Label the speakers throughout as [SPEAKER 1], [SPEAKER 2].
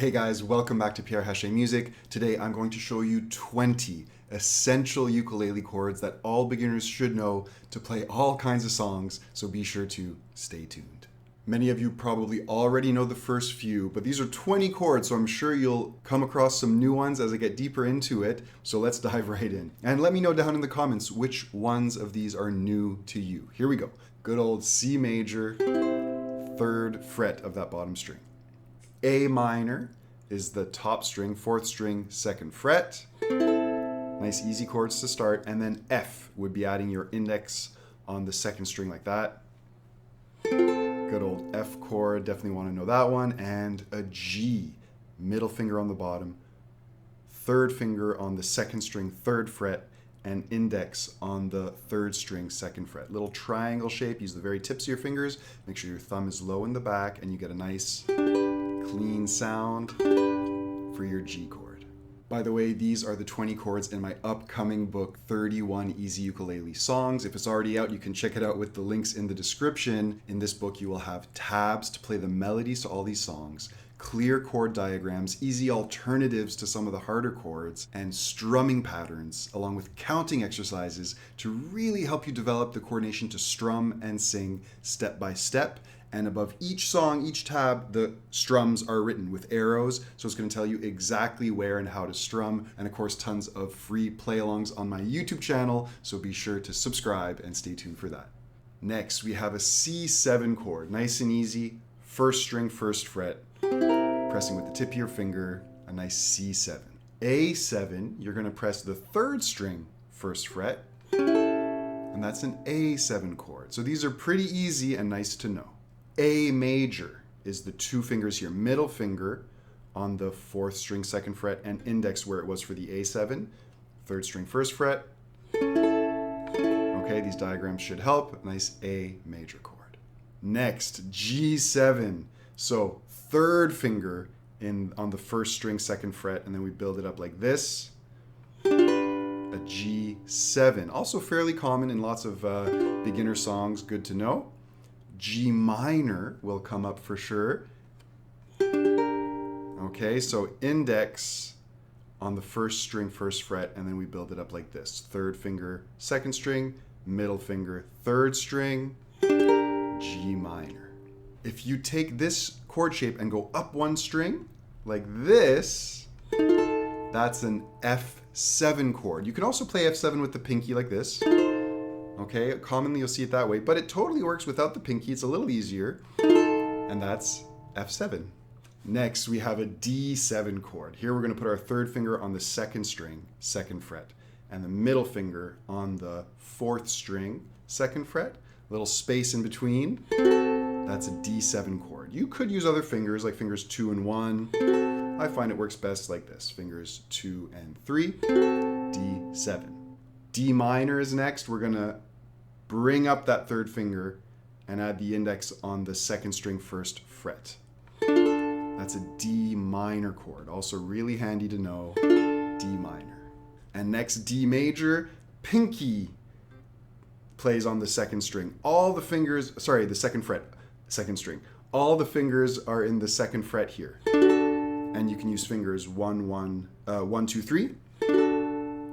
[SPEAKER 1] Hey guys, welcome back to Pierre Hache Music. Today I'm going to show you 20 essential ukulele chords that all beginners should know to play all kinds of songs, so be sure to stay tuned. Many of you probably already know the first few, but these are 20 chords, so I'm sure you'll come across some new ones as I get deeper into it, so let's dive right in. And let me know down in the comments which ones of these are new to you. Here we go. Good old C major, 3rd fret of that bottom string. A minor is the top string, 4th string, 2nd fret. Nice easy chords to start. And then F would be adding your index on the 2nd string like that. Good old F chord, definitely want to know that one. And a G, middle finger on the bottom, 3rd finger on the 2nd string, 3rd fret, and index on the 3rd string, 2nd fret. Little triangle shape, use the very tips of your fingers. Make sure your thumb is low in the back and you get a nice clean sound for your G chord. By the way, these are the 20 chords in my upcoming book, 31 Easy Ukulele Songs. If it's already out, you can check it out with the links in the description. In this book, you will have tabs to play the melodies to all these songs, clear chord diagrams, easy alternatives to some of the harder chords, and strumming patterns, along with counting exercises to really help you develop the coordination to strum and sing step by step. And above each song, each tab, the strums are written with arrows. So it's going to tell you exactly where and how to strum. And of course, tons of free play-alongs on my YouTube channel. So be sure to subscribe and stay tuned for that. Next, we have a C7 chord. Nice and easy. 1st string, 1st fret. Pressing with the tip of your finger, a nice C7. A7, you're going to press the 3rd string, 1st fret. And that's an A7 chord. So these are pretty easy and nice to know. A major is the 2 fingers here, middle finger on the 4th string, 2nd fret, and index where it was for the A7, 3rd string, 1st fret. Okay, these diagrams should help. Nice A major chord. Next, G7. So 3rd finger on the 1st string, 2nd fret, and then we build it up like this. A G7. Also fairly common in lots of beginner songs, good to know. G minor will come up for sure. Okay, so index on the 1st string, 1st fret, and then we build it up like this. 3rd finger, 2nd string, middle finger, 3rd string, G minor. If you take this chord shape and go up 1 string, like this, that's an F7 chord. You can also play F7 with the pinky like this. Okay, commonly you'll see it that way, but it totally works without the pinky. It's a little easier, and that's F7. Next, we have a D7 chord. Here we're going to put our 3rd finger on the 2nd string, 2nd fret, and the middle finger on the 4th string, 2nd fret. Little space in between. That's a D7 chord. You could use other fingers, like fingers 2 and 1. I find it works best like this, fingers 2 and 3, D7. D minor is next. We're going to bring up that 3rd finger and add the index on the 2nd string, 1st fret. That's a D minor chord. Also really handy to know, D minor. And next, D major, pinky plays on the 2nd string. All the fingers, sorry, the 2nd fret, 2nd string. All the fingers are in the 2nd fret here. And you can use fingers 1, 2, 3.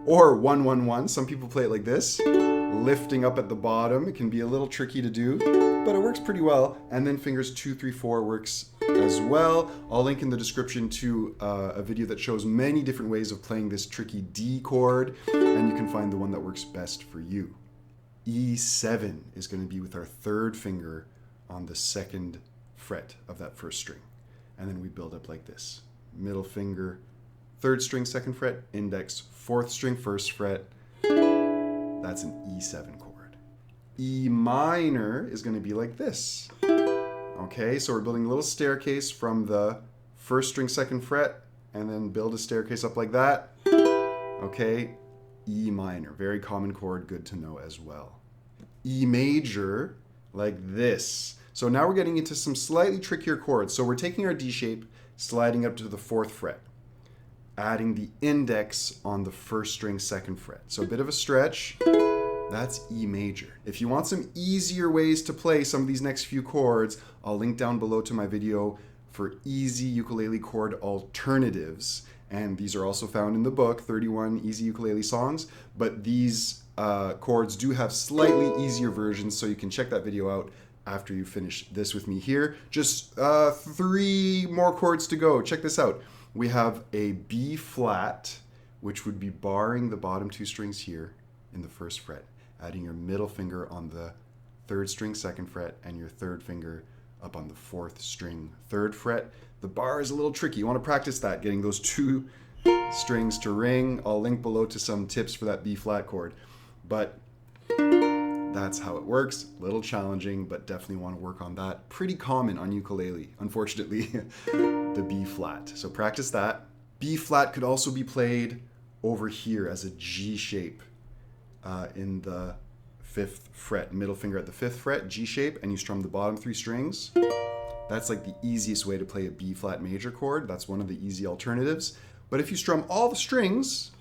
[SPEAKER 1] Or 1, 1, 1. Some people play it like this, lifting up at the bottom. It can be a little tricky to do, but it works pretty well. And then fingers 2, 3, 4 works as well. I'll link in the description to a video that shows many different ways of playing this tricky D chord, and you can find the one that works best for you. E7 is going to be with our 3rd finger on the 2nd fret of that 1st string. And then we build up like this. Middle finger, 3rd string, 2nd fret, index, 4th string, 1st fret. That's an E7 chord. E minor is going to be like this. Okay, so we're building a little staircase from the 1st string, 2nd fret, and then build a staircase up like that. Okay, E minor, very common chord, good to know as well. E major, like this. So now we're getting into some slightly trickier chords. So we're taking our D shape, sliding up to the 4th fret, adding the index on the 1st string, 2nd fret. So a bit of a stretch. That's E major. If you want some easier ways to play some of these next few chords, I'll link down below to my video for easy ukulele chord alternatives. And these are also found in the book, 31 Easy Ukulele Songs. But these chords do have slightly easier versions, so you can check that video out after you finish this with me here. Just 3 more chords to go. Check this out. We have a B flat, which would be barring the bottom 2 strings here in the 1st fret, adding your middle finger on the 3rd string 2nd fret and your 3rd finger up on the 4th string 3rd fret. The bar is a little tricky. You want to practice that, getting those 2 strings to ring. I'll link below to some tips for that B flat chord. But that's how it works. A little challenging, but definitely want to work on that. Pretty common on ukulele, unfortunately, the B flat. So practice that. B flat could also be played over here as a G shape in the 5th fret, middle finger at the 5th fret, G shape, and you strum the bottom 3 strings. That's like the easiest way to play a B flat major chord. That's one of the easy alternatives. But if you strum all the strings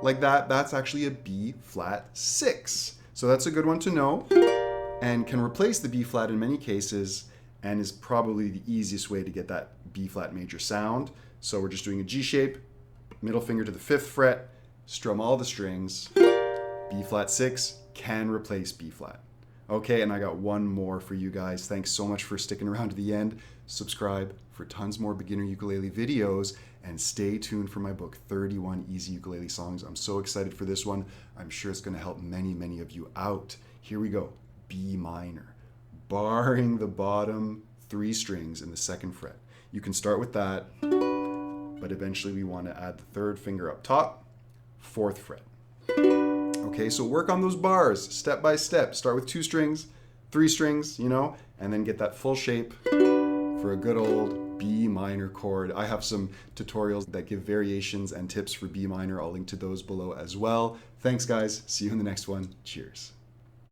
[SPEAKER 1] like that, that's actually a B flat 6. So that's a good one to know, and can replace the B flat in many cases, and is probably the easiest way to get that B flat major sound. So we're just doing a G shape, middle finger to the 5th fret, strum all the strings. B flat 6 can replace B flat. Okay, and I got one more for you guys. Thanks so much for sticking around to the end. Subscribe for tons more beginner ukulele videos, and stay tuned for my book, 31 Easy Ukulele Songs. I'm so excited for this one. I'm sure it's going to help many, many of you out. Here we go. B minor, barring the bottom 3 strings in the 2nd fret. You can start with that, but eventually we want to add the 3rd finger up top, 4th fret. Okay, so work on those bars step by step. Start with 2 strings, 3 strings, you know, and then get that full shape for a good old B minor chord. I have some tutorials that give variations and tips for B minor. I'll link to those below as well. Thanks, guys. See you in the next one. Cheers.